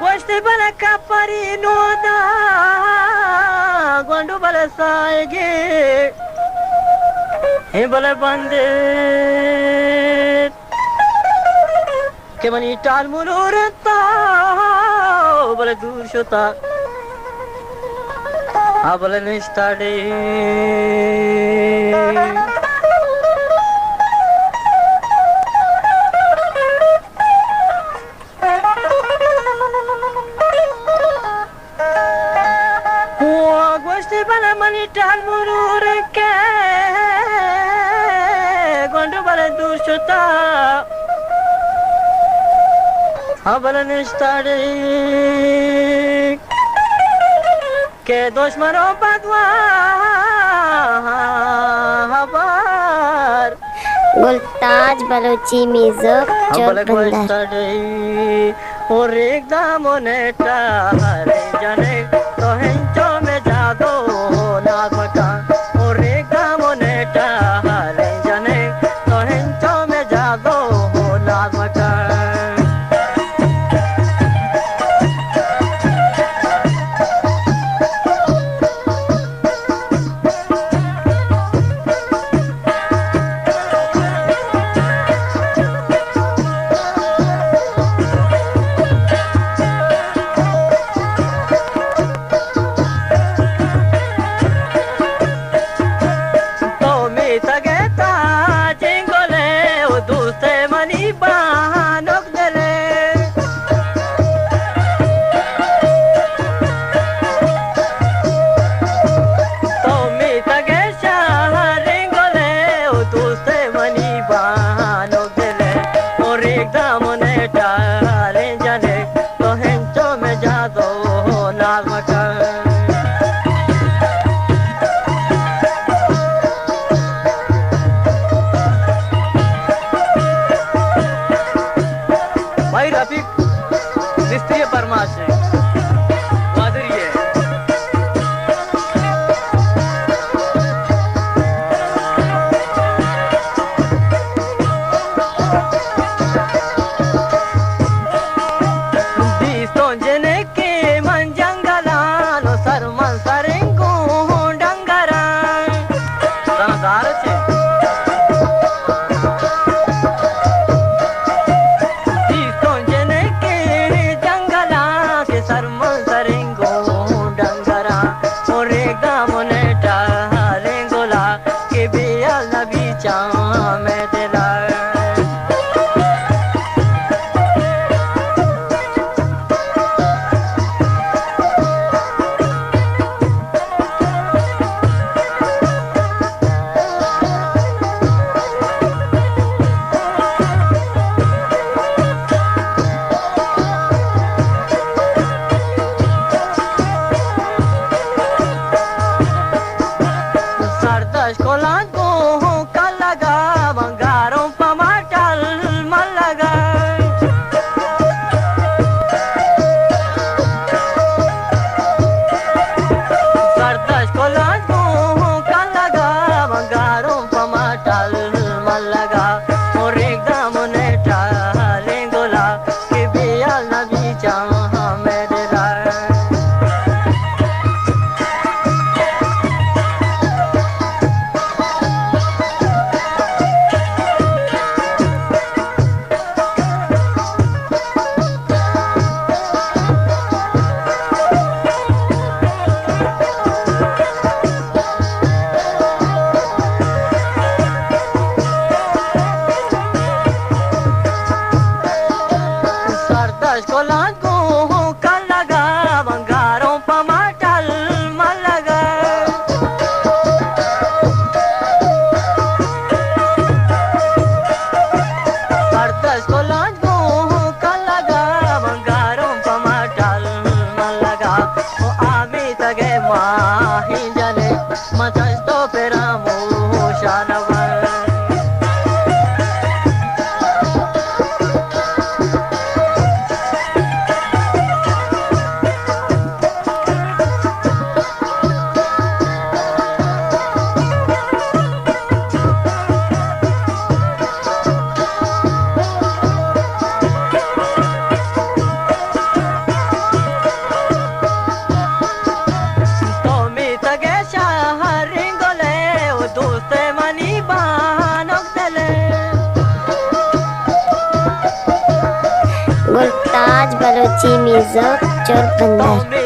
Gosti bala kapari noda Gwandu bala saige He bala bande Ke mani tal mulurata Bala dur shota Bala nistade bala mani tal mulurke Gwandu bala dur shota bala nistade Ke dushmano badwa habar Gultaj Balochi music चौक बंदर और एकदम नेटा हरे जाने तो हिंचो में जादो नागमका और एकदम नेटा हरे जाने तो हिंचो में जादो नागमका बलोची म्यूजिक चोर बंदर।